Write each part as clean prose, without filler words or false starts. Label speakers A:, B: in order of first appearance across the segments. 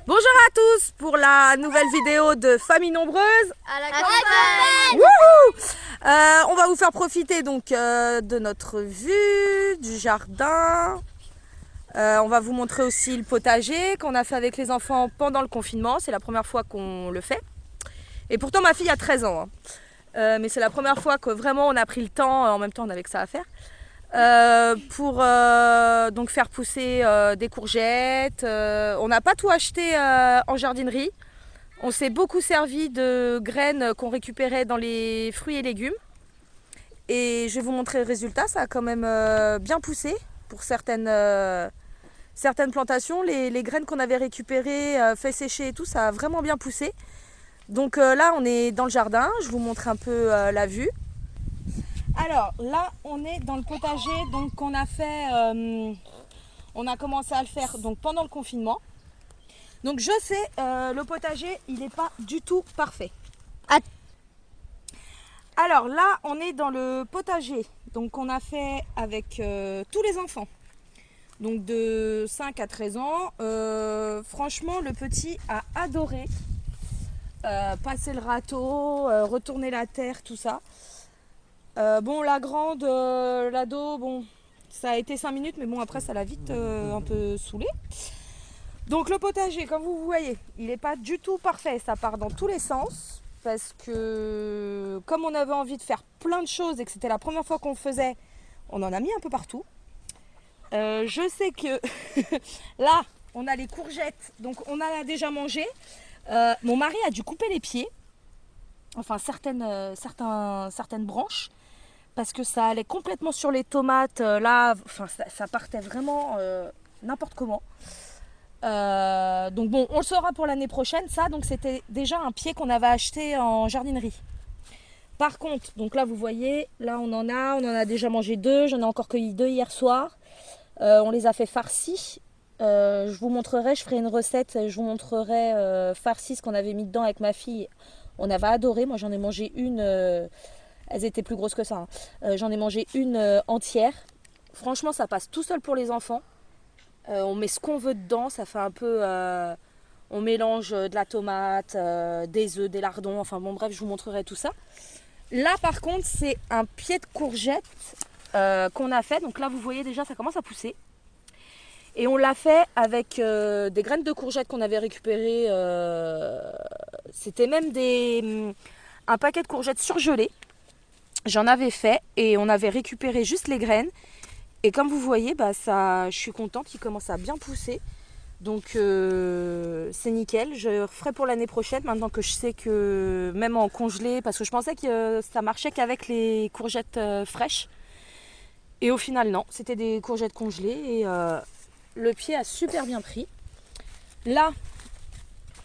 A: Bonjour à tous pour la nouvelle vidéo de Famille Nombreuse
B: À la campagne.
A: On va vous faire profiter donc de notre vue, du jardin. On va vous montrer aussi le potager qu'on a fait avec les enfants pendant le confinement. C'est la première fois qu'on le fait. Et pourtant ma fille a 13 ans. Mais c'est la première fois que vraiment on a pris le temps, en même temps on avait que ça à faire. Pour donc faire pousser des courgettes. On n'a pas tout acheté en jardinerie. On s'est beaucoup servi de graines qu'on récupérait dans les fruits et légumes. Et je vais vous montrer le résultat. Ça a quand même bien poussé pour certaines plantations. Les graines qu'on avait récupérées, fait sécher et tout, ça a vraiment bien poussé. Donc là, on est dans le jardin. Je vous montre un peu la vue. Alors là, on est dans le potager donc on a fait, on a commencé à le faire donc pendant le confinement. Donc je sais, le potager, il n'est pas du tout parfait. Alors là, on est dans le potager. Donc on a fait avec tous les enfants. Donc de 5 à 13 ans. Franchement, le petit a adoré passer le râteau, retourner la terre, tout ça. Bon, la grande, l'ado, bon, ça a été 5 minutes, mais bon, après, ça l'a vite un peu saoulé. Donc, le potager, comme vous voyez, il n'est pas du tout parfait. Ça part dans tous les sens. Parce que, comme on avait envie de faire plein de choses et que c'était la première fois qu'on le faisait, on en a mis un peu partout. Je sais que là, on a les courgettes. Donc, on en a déjà mangé. Mon mari a dû couper les pieds. Enfin, certaines branches. Parce que ça allait complètement sur les tomates, là, enfin, ça partait vraiment n'importe comment. Donc bon, on le saura pour l'année prochaine, ça, donc c'était déjà un pied qu'on avait acheté en jardinerie. Par contre, donc là vous voyez, là on en a déjà mangé 2, j'en ai encore cueilli 2 hier soir. On les a fait farcis. Je vous montrerai, je ferai une recette, je vous montrerai farcis, ce qu'on avait mis dedans avec ma fille. On avait adoré, moi j'en ai mangé une... Elles étaient plus grosses que ça. J'en ai mangé une entière. Franchement, ça passe tout seul pour les enfants. On met ce qu'on veut dedans. Ça fait un peu... on mélange de la tomate, des œufs, des lardons. Enfin bon, bref, je vous montrerai tout ça. Là, par contre, c'est un pied de courgette qu'on a fait. Donc là, vous voyez déjà, ça commence à pousser. Et on l'a fait avec des graines de courgettes qu'on avait récupérées. C'était même un paquet de courgettes surgelées. J'en avais fait et on avait récupéré juste les graines. Et comme vous voyez, bah ça, je suis contente, il commence à bien pousser. Donc c'est nickel. Je referai pour l'année prochaine maintenant que je sais que même en congelé, parce que je pensais que ça marchait qu'avec les courgettes fraîches. Et au final non, c'était des courgettes congelées et le pied a super bien pris. Là,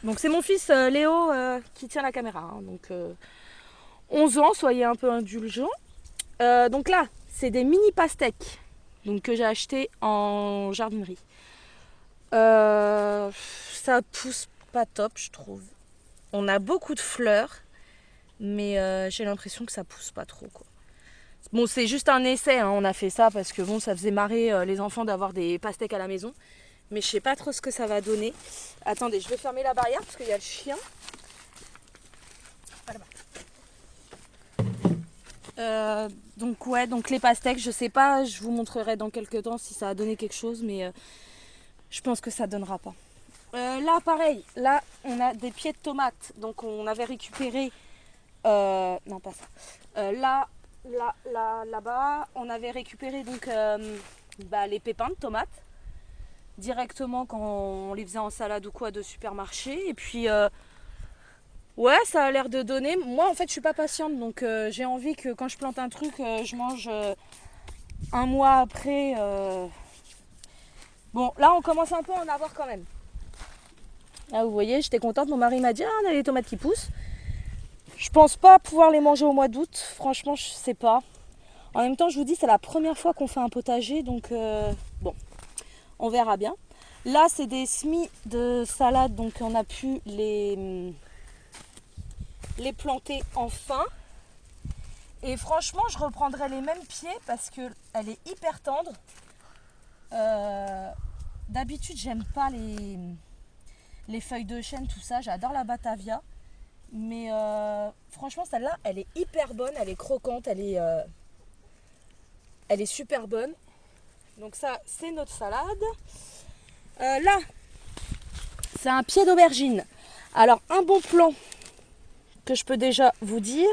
A: donc c'est mon fils Léo qui tient la caméra. Donc 11 ans, soyez un peu indulgents. Donc là, c'est des mini pastèques donc, que j'ai acheté en jardinerie. Ça pousse pas top, je trouve. On a beaucoup de fleurs, mais j'ai l'impression que ça pousse pas trop, quoi. Bon, c'est juste un essai, hein. On a fait ça parce que bon, ça faisait marrer les enfants d'avoir des pastèques à la maison. Mais je sais pas trop ce que ça va donner. Attendez, je vais fermer la barrière parce qu'il y a le chien. Donc ouais, donc les pastèques, je sais pas, je vous montrerai dans quelques temps si ça a donné quelque chose, mais je pense que ça donnera pas. Là pareil, là on a des pieds de tomates, donc on avait récupéré, non pas ça, là-bas, on avait récupéré donc les pépins de tomates directement quand on les faisait en salade ou quoi de supermarché, et puis ouais, ça a l'air de donner. Moi, en fait, je suis pas patiente, donc j'ai envie que quand je plante un truc, je mange un mois après. Bon, là, on commence un peu à en avoir quand même. Là, vous voyez, j'étais contente. Mon mari m'a dit, ah, on a les tomates qui poussent. Je pense pas pouvoir les manger au mois d'août. Franchement, je sais pas. En même temps, je vous dis, c'est la première fois qu'on fait un potager, donc bon, on verra bien. Là, c'est des semis de salade, donc on a pu les planter enfin. Et franchement, je reprendrai les mêmes pieds parce qu'elle est hyper tendre. D'habitude, j'aime pas les feuilles de chêne, tout ça. J'adore la Batavia. Mais franchement, celle-là, elle est hyper bonne, elle est croquante, elle est super bonne. Donc ça, c'est notre salade. Là, c'est un pied d'aubergine. Alors, un bon plan que je peux déjà vous dire.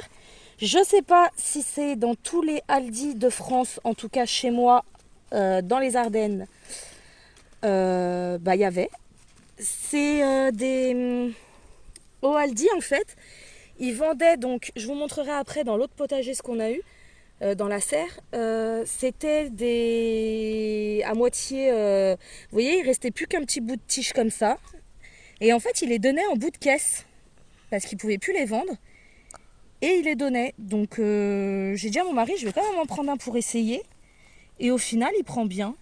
A: Je ne sais pas si c'est dans tous les Aldi de France, en tout cas chez moi, dans les Ardennes, il y avait. C'est au Aldi, en fait, ils vendaient, donc je vous montrerai après dans l'autre potager ce qu'on a eu, dans la serre. C'était des à moitié, vous voyez, il restait plus qu'un petit bout de tige comme ça. Et en fait, il les donnait en bout de caisse, parce qu'ils ne pouvaient plus les vendre. Et il les donnait. Donc j'ai dit à mon mari, je vais quand même en prendre un pour essayer. Et au final, il prend bien.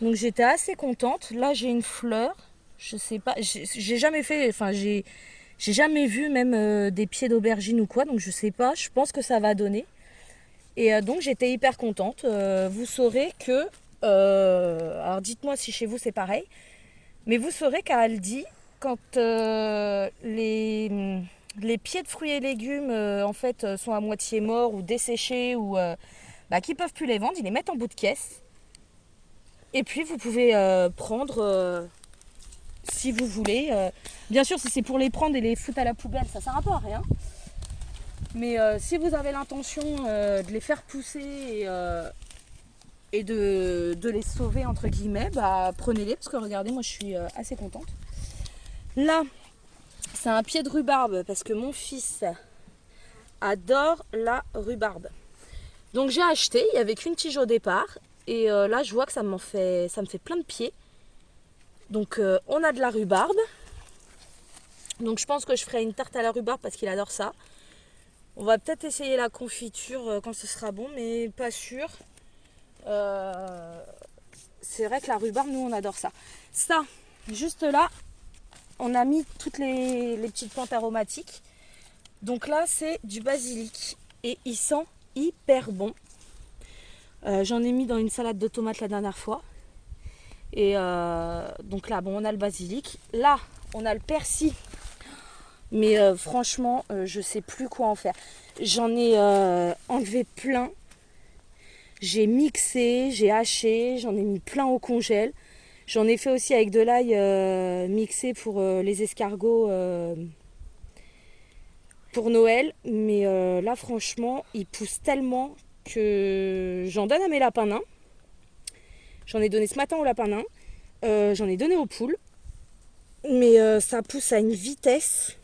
A: Donc j'étais assez contente. Là, j'ai une fleur. Je sais pas, j'ai jamais fait, enfin j'ai jamais vu même des pieds d'aubergine ou quoi. Donc je sais pas, je pense que ça va donner. Et donc j'étais hyper contente. Vous saurez que, alors dites-moi si chez vous c'est pareil. Mais vous saurez qu'à Aldi, quand les pieds de fruits et légumes en fait sont à moitié morts ou desséchés ou qui peuvent plus les vendre, ils les mettent en bout de caisse. Et puis vous pouvez prendre si vous voulez. Bien sûr, si c'est pour les prendre et les foutre à la poubelle, ça sert un peu à rien. Mais si vous avez l'intention de les faire pousser et de les sauver entre guillemets, prenez-les parce que regardez, moi je suis assez contente. Là, c'est un pied de rhubarbe parce que mon fils adore la rhubarbe. Donc j'ai acheté, il n'y avait qu'une tige au départ. Et là, je vois que ça me fait plein de pieds. Donc on a de la rhubarbe. Donc je pense que je ferai une tarte à la rhubarbe parce qu'il adore ça. On va peut-être essayer la confiture quand ce sera bon, mais pas sûr. C'est vrai que la rhubarbe, nous, on adore ça. Ça, juste là, on a mis toutes les petites plantes aromatiques. Donc là, c'est du basilic. Et il sent hyper bon. J'en ai mis dans une salade de tomates la dernière fois. Et donc là, on a le basilic. Là, on a le persil. Mais franchement, je sais plus quoi en faire. J'en ai enlevé plein. J'ai mixé, j'ai haché, j'en ai mis plein au congèle. J'en ai fait aussi avec de l'ail mixé pour les escargots pour Noël. Mais là, franchement, il pousse tellement que j'en donne à mes lapins nains. J'en ai donné ce matin aux lapins nains. J'en ai donné aux poules. Mais ça pousse à une vitesse.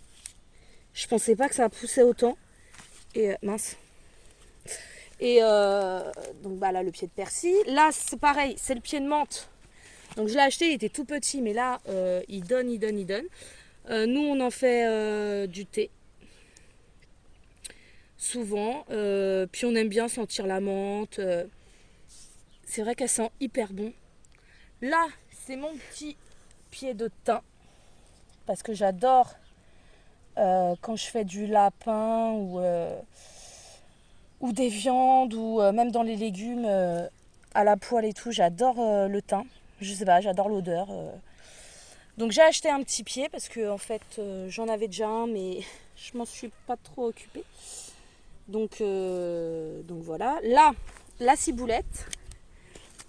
A: Je pensais pas que ça poussait autant. Et mince. Et donc là, le pied de persil. Là, c'est pareil, c'est le pied de menthe. Donc je l'ai acheté, il était tout petit. Mais là, il donne. Nous, on en fait du thé. Souvent. Puis on aime bien sentir la menthe. C'est vrai qu'elle sent hyper bon. Là, c'est mon petit pied de thym. Parce que j'adore quand je fais du lapin ou des viandes ou même dans les légumes à la poêle et tout. J'adore le thym. Je sais pas, j'adore l'odeur. Donc j'ai acheté un petit pied parce que en fait j'en avais déjà un mais je m'en suis pas trop occupée. Donc voilà. Là, la ciboulette.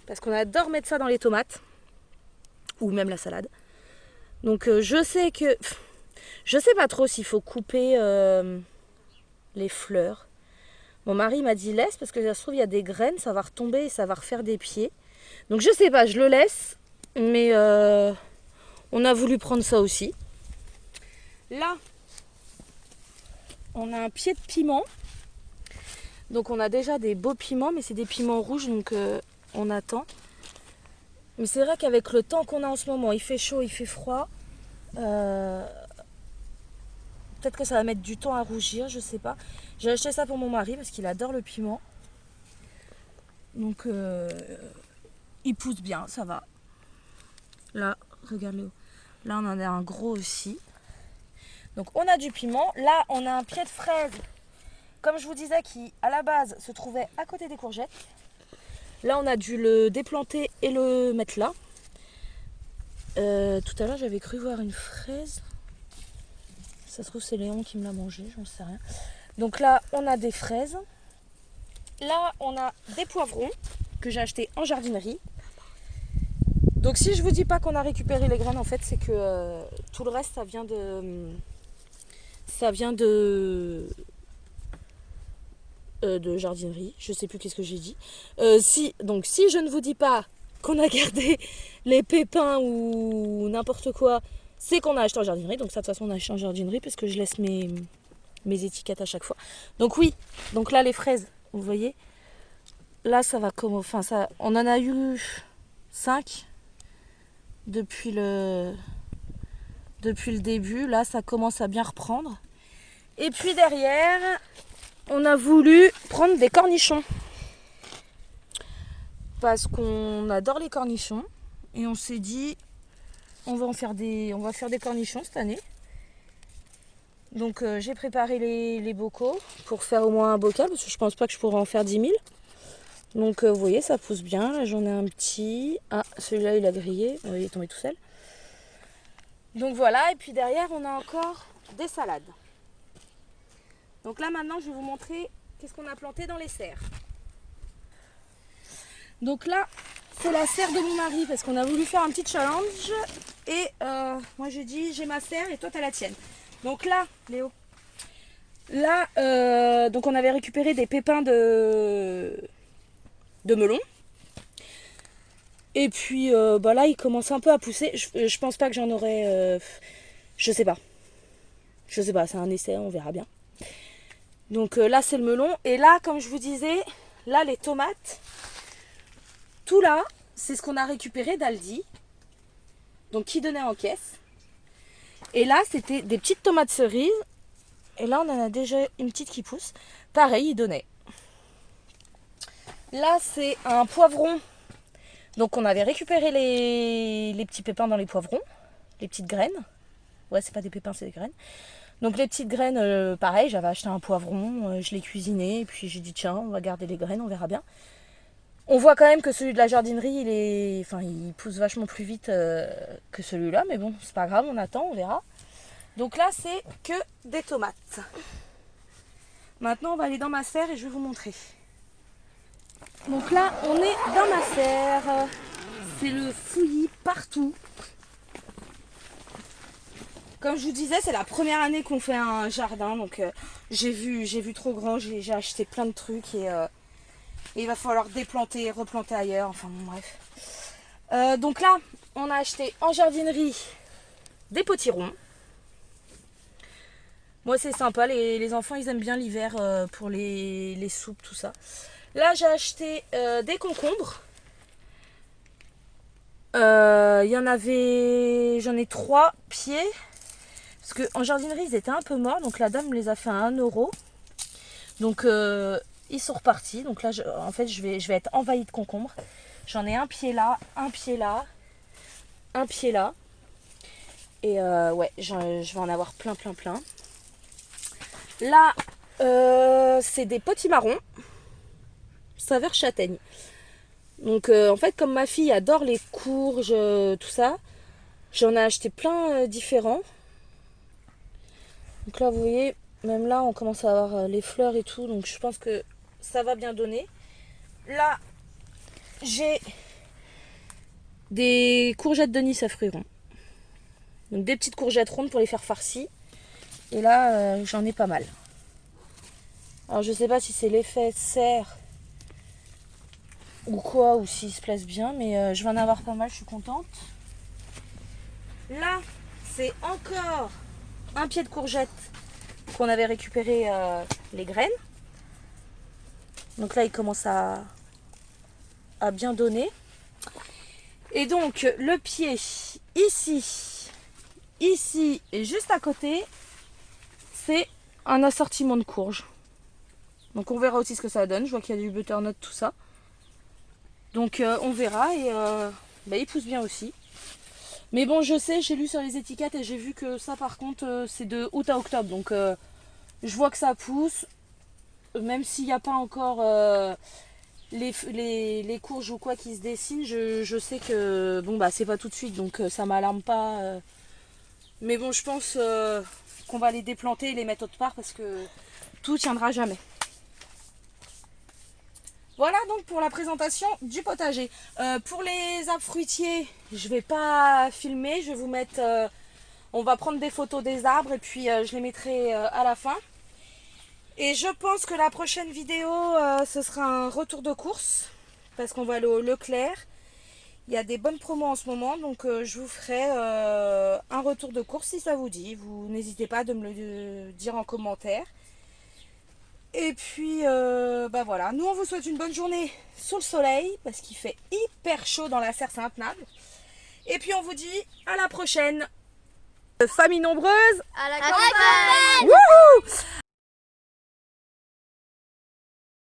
A: Parce qu'on adore mettre ça dans les tomates. Ou même la salade. Donc je sais que... Je sais pas trop s'il faut couper les fleurs. Mon mari m'a dit laisse parce que ça se trouve il y a des graines, ça va retomber et ça va refaire des pieds. Donc je sais pas, je le laisse. Mais on a voulu prendre ça aussi. Là, on a un pied de piment. Donc on a déjà des beaux piments, mais c'est des piments rouges, donc on attend. Mais c'est vrai qu'avec le temps qu'on a en ce moment, il fait chaud, il fait froid. Peut-être que ça va mettre du temps à rougir, je sais pas. J'ai acheté ça pour mon mari parce qu'il adore le piment. Donc il pousse bien, ça va. Là, regarde-le. Là, on en a un gros aussi. Donc on a du piment. Là, on a un pied de fraise. Comme je vous disais, qui à la base se trouvait à côté des courgettes. Là, on a dû le déplanter et le mettre là. Tout à l'heure j'avais cru voir une fraise. Ça se trouve c'est Léon qui me l'a mangé, j'en sais rien. Donc là on a des fraises. Là on a des poivrons que j'ai achetés en jardinerie. Donc si je vous dis pas qu'on a récupéré les graines, en fait c'est que tout le reste ça vient de jardinerie. Je sais plus qu'est-ce que j'ai dit. Si je ne vous dis pas qu'on a gardé les pépins ou n'importe quoi, c'est qu'on a acheté en jardinerie. Donc ça de toute façon on a acheté en jardinerie parce que je laisse mes étiquettes à chaque fois. Donc oui, donc là les fraises, vous voyez, là ça va comme, enfin ça, on en a eu 5 depuis le début. Là ça commence à bien reprendre. Et puis derrière, on a voulu prendre des cornichons. Parce qu'on adore les cornichons. Et on s'est dit, on va faire des cornichons cette année. Donc j'ai préparé les bocaux pour faire au moins un bocal. Parce que je pense pas que je pourrais en faire 10 000. Donc vous voyez, ça pousse bien. Là j'en ai un petit. Ah, celui-là il a grillé. Il est tombé tout seul. Donc voilà. Et puis derrière, on a encore des salades. Donc là maintenant je vais vous montrer qu'est-ce qu'on a planté dans les serres. Donc là c'est la serre de mon mari parce qu'on a voulu faire un petit challenge. Et moi j'ai dit j'ai ma serre et toi t'as la tienne. Donc là Léo, là donc on avait récupéré des pépins de melon. Et puis bah là il commence un peu à pousser. Je pense pas que j'en aurai, je sais pas, c'est un essai, on verra bien. Donc là c'est le melon. Et là comme je vous disais, là les tomates, tout là c'est ce qu'on a récupéré d'Aldi, donc qui donnait en caisse. Et là c'était des petites tomates cerises. Et là on en a déjà une petite qui pousse. Pareil, il donnait. Là c'est un poivron. Donc on avait récupéré les petits pépins dans les poivrons, les petites graines. Ouais, c'est pas des pépins, c'est des graines. Donc les petites graines, pareil, j'avais acheté un poivron, je l'ai cuisiné, et puis j'ai dit tiens, on va garder les graines, on verra bien. On voit quand même que celui de la jardinerie, il pousse vachement plus vite que celui-là, mais bon, c'est pas grave, on attend, on verra. Donc là, c'est que des tomates. Maintenant, on va aller dans ma serre et je vais vous montrer. Donc là, on est dans ma serre. C'est le fouillis partout. Comme je vous disais, c'est la première année qu'on fait un jardin, donc j'ai vu trop grand, j'ai acheté plein de trucs et il va falloir déplanter, replanter ailleurs, enfin bon, bref. Donc là, on a acheté en jardinerie des potirons. Moi c'est sympa, les enfants ils aiment bien l'hiver pour les soupes, tout ça. Là j'ai acheté des concombres. Il y en avait, j'en ai 3 pieds. Parce qu'en jardinerie, ils étaient un peu morts. Donc la dame me les a fait à 1 €. Donc ils sont repartis. Donc là, en fait, je vais être envahie de concombres. J'en ai un pied là, un pied là, un pied là. Et ouais, je vais en avoir plein. Là, c'est des potimarrons. Saveur châtaigne. Donc en fait, comme ma fille adore les courges, tout ça, j'en ai acheté plein différents. Donc là vous voyez, même là on commence à avoir les fleurs et tout, donc je pense que ça va bien donner. Là j'ai des courgettes de Nice à fruits ronds. Donc des petites courgettes rondes pour les faire farcies. Et là j'en ai pas mal. Alors je sais pas si c'est l'effet serre ou quoi, ou s'ils se placent bien, mais je vais en avoir pas mal, je suis contente. Là c'est encore un pied de courgette qu'on avait récupéré les graines. Donc là il commence à bien donner. Et donc le pied ici et juste à côté, c'est un assortiment de courges. Donc on verra aussi ce que ça donne. Je vois qu'il y a du butternut, tout ça. Donc on verra et il pousse bien aussi. Mais bon, je sais, j'ai lu sur les étiquettes et j'ai vu que ça par contre c'est de août à octobre. Donc je vois que ça pousse. Même s'il n'y a pas encore les courges ou quoi qui se dessinent, je sais que bon bah c'est pas tout de suite donc ça m'alarme pas. Mais bon je pense qu'on va les déplanter et les mettre autre part parce que tout tiendra jamais. Voilà donc pour la présentation du potager. Pour les arbres fruitiers, je vais pas filmer, je vais vous mettre... on va prendre des photos des arbres et puis je les mettrai à la fin. Et je pense que la prochaine vidéo, ce sera un retour de course. Parce qu'on va aller au Leclerc. Il y a des bonnes promos en ce moment. Donc je vous ferai un retour de course si ça vous dit. Vous n'hésitez pas de me le dire en commentaire. Et puis, bah voilà. Nous, on vous souhaite une bonne journée sous le soleil. Parce qu'il fait hyper chaud dans la serre Sainte-Nable. Et puis, on vous dit à la prochaine. Famille nombreuse
B: À la campagne.
A: Wouhou!